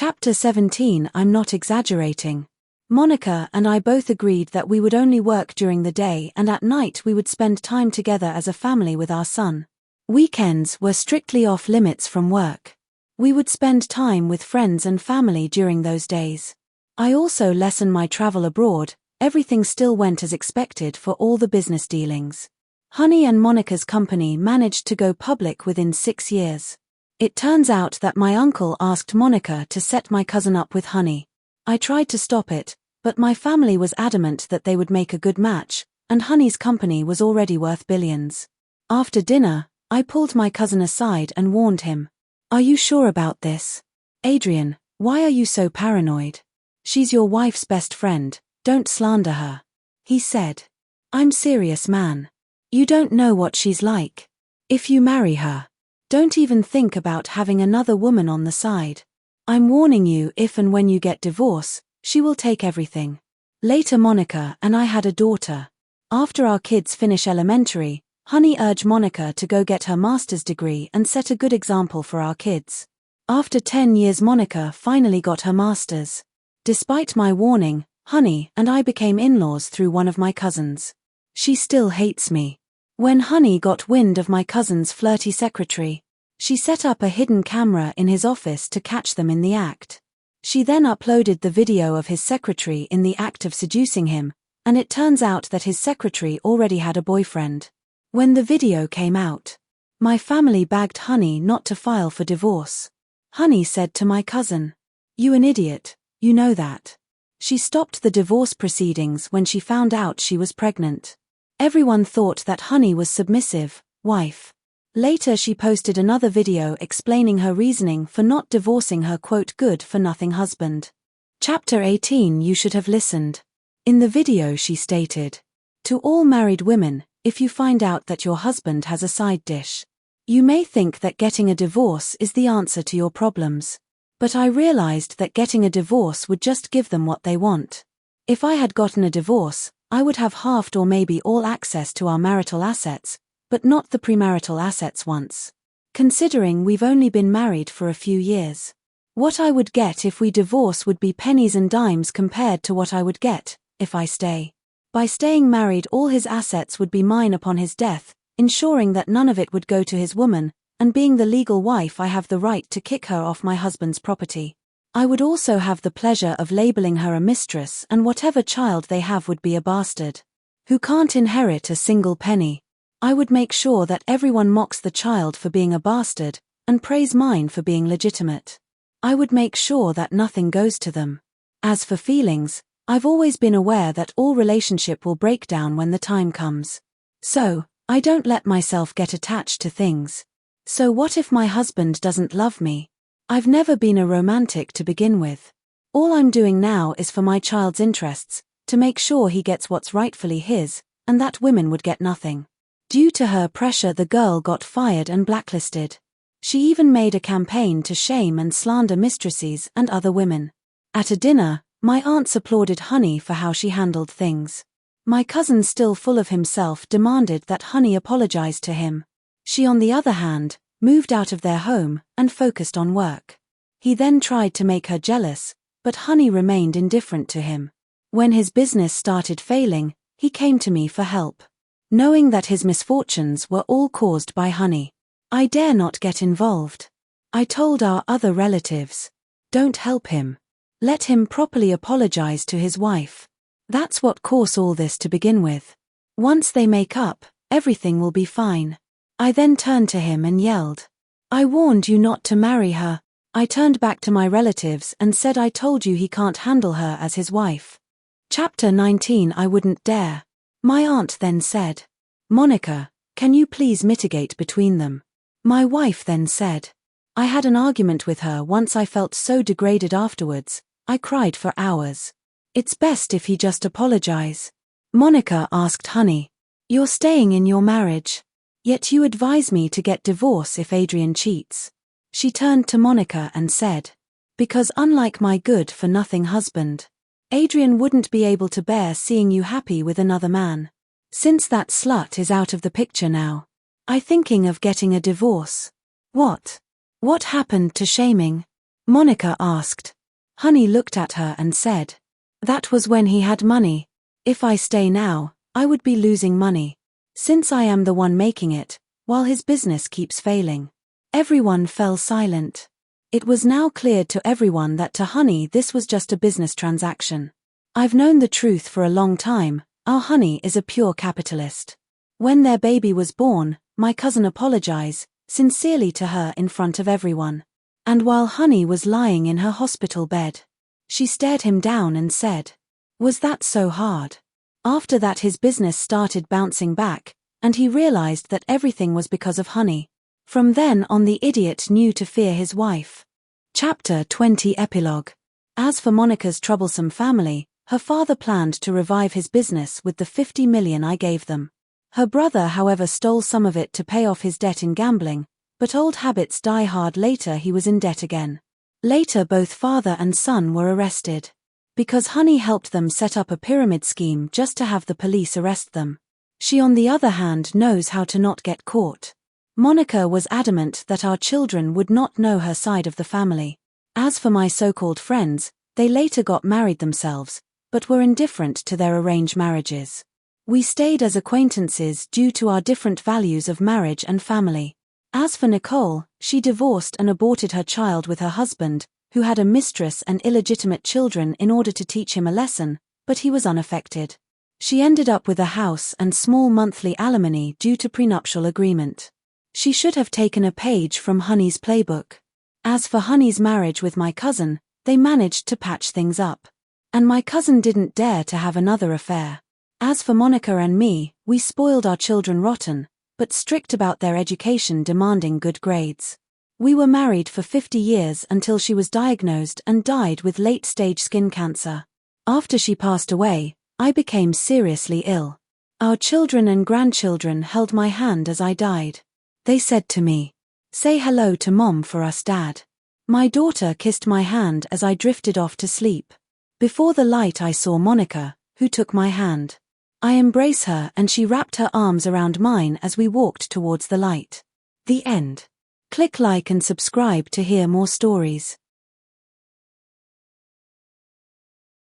Chapter 17. I'm not exaggerating. Monica and I both agreed that we would only work during the day and at night we would spend time together as a family with our son. Weekends were strictly off limits from work. We would spend time with friends and family during those days. I also lessened my travel abroad. Everything still went as expected for all the business dealings. Honey and Monica's company managed to go public within 6 years. It turns out that my uncle asked Monica to set my cousin up with Honey. I tried to stop it, but my family was adamant that they would make a good match, and Honey's company was already worth billions. After dinner, I pulled my cousin aside and warned him. "Are you sure about this? Adrian, why are you so paranoid? She's your wife's best friend, don't slander her," he said. "I'm serious, man. You don't know what she's like. If you marry her, don't even think about having another woman on the side. I'm warning you, if and when you get divorced, she will take everything." Later, Monica and I had a daughter. After our kids finish elementary, Honey urged Monica to go get her master's degree and set a good example for our kids. After 10 years, Monica finally got her master's. Despite my warning, Honey and I became in-laws through one of my cousins. She still hates me. When Honey got wind of my cousin's flirty secretary, she set up a hidden camera in his office to catch them in the act. She then uploaded the video of his secretary in the act of seducing him, and it turns out that his secretary already had a boyfriend. When the video came out, my family begged Honey not to file for divorce. Honey said to my cousin, "You an idiot, you know that." She stopped the divorce proceedings when she found out she was pregnant. Everyone thought that Honey was submissive, wife. Later she posted another video explaining her reasoning for not divorcing her good-for-nothing husband. Chapter 18. You should have listened. In the video she stated, "To all married women, if you find out that your husband has a side dish, you may think that getting a divorce is the answer to your problems. But I realized that getting a divorce would just give them what they want. If I had gotten a divorce, I would have halved or maybe all access to our marital assets, but not the premarital assets once. Considering we've only been married for a few years. What I would get if we divorce would be pennies and dimes compared to what I would get if I stay. By staying married, all his assets would be mine upon his death, ensuring that none of it would go to his woman, and being the legal wife I have the right to kick her off my husband's property. I would also have the pleasure of labeling her a mistress, and whatever child they have would be a bastard, who can't inherit a single penny. I would make sure that everyone mocks the child for being a bastard, and praise mine for being legitimate. I would make sure that nothing goes to them. As for feelings, I've always been aware that all relationship will break down when the time comes. So, I don't let myself get attached to things. So what if my husband doesn't love me? I've never been a romantic to begin with. All I'm doing now is for my child's interests, to make sure he gets what's rightfully his, and that women would get nothing." Due to her pressure, the girl got fired and blacklisted. She even made a campaign to shame and slander mistresses and other women. At a dinner, my aunts applauded Honey for how she handled things. My cousin, still full of himself, demanded that Honey apologize to him. She, on the other hand, moved out of their home and focused on work. He then tried to make her jealous, but Honey remained indifferent to him. When his business started failing, he came to me for help. Knowing that his misfortunes were all caused by Honey, I dare not get involved. I told our other relatives, "Don't help him. Let him properly apologize to his wife. That's what caused all this to begin with. Once they make up, everything will be fine." I then turned to him and yelled, "I warned you not to marry her." I turned back to my relatives and said, "I told you he can't handle her as his wife." Chapter 19. I wouldn't dare. My aunt then said, "Monica, can you please mitigate between them?" My wife then said, "I had an argument with her once. I felt so degraded afterwards, I cried for hours. It's best if he just apologize." Monica asked Honey, "You're staying in your marriage, yet you advise me to get divorce if Adrian cheats." She turned to Monica and said, "Because unlike my good-for-nothing husband, Adrian wouldn't be able to bear seeing you happy with another man. Since that slut is out of the picture now, I'm thinking of getting a divorce." What happened to shaming? Monica asked. Honey looked at her and said, "That was when he had money. If I stay now, I would be losing money. Since I am the one making it, while his business keeps failing." Everyone fell silent. It was now clear to everyone that to Honey this was just a business transaction. "I've known the truth for a long time. Our Honey is a pure capitalist." When their baby was born, my cousin apologized sincerely to her in front of everyone. And while Honey was lying in her hospital bed, she stared him down and said, "Was that so hard?" After that his business started bouncing back, and he realized that everything was because of Honey. From then on the idiot knew to fear his wife. Chapter 20 Epilogue. As for Monica's troublesome family, her father planned to revive his business with the 50 million I gave them. Her brother however stole some of it to pay off his debt in gambling, but old habits die hard. Later he was in debt again. Later both father and son were arrested. Because Honey helped them set up a pyramid scheme just to have the police arrest them. She on the other hand knows how to not get caught. Monica was adamant that our children would not know her side of the family. As for my so-called friends, they later got married themselves, but were indifferent to their arranged marriages. We stayed as acquaintances due to our different values of marriage and family. As for Nicole, she divorced and aborted her child with her husband, who had a mistress and illegitimate children in order to teach him a lesson, but he was unaffected. She ended up with a house and small monthly alimony due to prenuptial agreement. She should have taken a page from Honey's playbook. As for Honey's marriage with my cousin, they managed to patch things up. And my cousin didn't dare to have another affair. As for Monica and me, we spoiled our children rotten, but strict about their education, demanding good grades. We were married for 50 years until she was diagnosed and died with late-stage skin cancer. After she passed away, I became seriously ill. Our children and grandchildren held my hand as I died. They said to me, "Say hello to Mom for us, Dad." My daughter kissed my hand as I drifted off to sleep. Before the light I saw Monica, who took my hand. I embraced her and she wrapped her arms around mine as we walked towards the light. The end. Click like and subscribe to hear more stories.